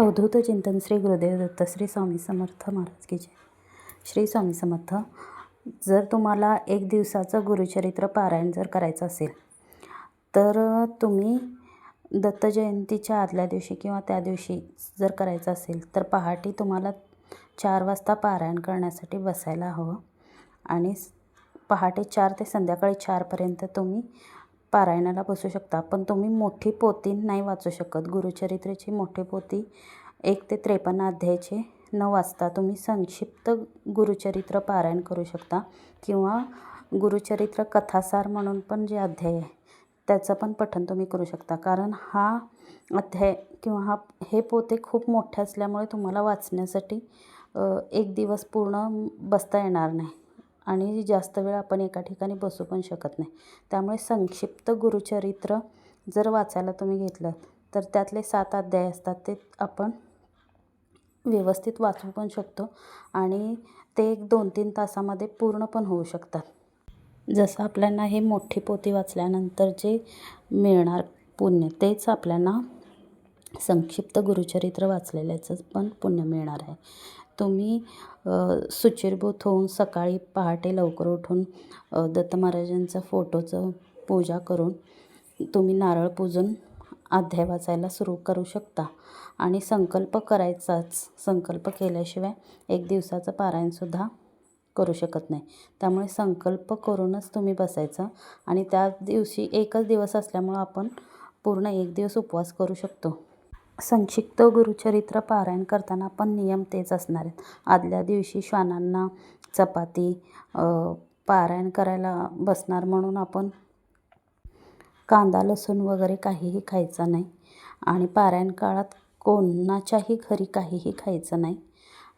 अवधूत चिंतन श्री गुरुदेव दत्त श्री स्वामी समर्थ महाराज की जय. श्री स्वामी समर्थ. जर तुम्हाला एक दिवसाचं गुरुचरित्र पारायण जर करायचं असेल तर तुम्ही दत्त जयंतीच्या आदल्या दिवशी किंवा त्या दिवशी जर करायचं असेल तर पहाटे तुम्हाला 4 वाजता पारायण करण्यासाठी बसायला हवं आणि पहाटे 4 ते संध्याकाळी 4पर्यंत तुम्ही पारायणाला बसू शकता. पण तुम्ही मोठी पोथी नाही वाचू शकत. गुरुचरित्राची मोठी पोथी 1 ते 53 अध्यायाचे न वाचता तुम्ही संक्षिप्त गुरुचरित्र पारायण करू शकता किंवा गुरुचरित्र कथासार म्हणून पण जे अध्याय आहे त्याचं पण पठण तुम्ही करू शकता. कारण हा अध्याय किंवा हे पोते खूप मोठे असल्यामुळे तुम्हाला वाचण्यासाठी एक दिवस पूर्ण बसता येणार नाही आणि जास्त वेळ आपण एका ठिकाणी बसू पण शकत नाही. त्यामुळे संक्षिप्त गुरुचरित्र जर वाचायला तुम्ही घेतलं तर त्यातले 7 अध्याय असतात ते आपण व्यवस्थित वाचू पण शकतो आणि ते 1-2-3 तासामध्ये पूर्ण पण होऊ शकतात. जसं आपल्याला हे मोठी पोथी वाचल्यानंतर जे मिळणार पुण्य तेच आपल्याला संक्षिप्त गुरुचरित्र वाचलेल्याचं पण पुण्य मिळणार आहे. तुम्ही शुचिर्भूत होऊन सकाळी पहाटे लवकर उठून दत्त महाराजांचं फोटोचं पूजा करून तुम्ही नारळ पूजून अध्याय वाचायला सुरू करू शकता आणि संकल्प करायचाच. संकल्प केल्याशिवाय एक दिवसाचं पारायणसुद्धा करू शकत नाही. त्यामुळे संकल्प करूनच तुम्ही बसायचं आणि त्या दिवशी एकच दिवस असल्यामुळं आपण पूर्ण एक दिवस उपवास करू शकतो. संक्षिप्त गुरुचरित्र पारायण करताना पण नियम तेच असणार आहेत. आदल्या दिवशी श्वानांना चपाती पारायण करायला बसणार म्हणून आपण कांदा लसूण वगैरे काहीही खायचं नाही आणि पारायण काळात कोणाच्याही घरी काहीही खायचं नाही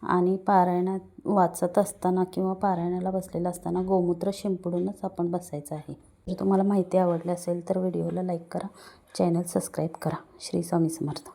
आणि पारायणात वाचत असताना किंवा पारायणाला बसलेलं असताना गोमूत्र शिंपडूनच आपण बसायचं आहे. जर तुम्हाला माहिती आवडली असेल तर व्हिडिओला लाईक करा, चॅनल सबस्क्राईब करा. श्री स्वामी समर्थ.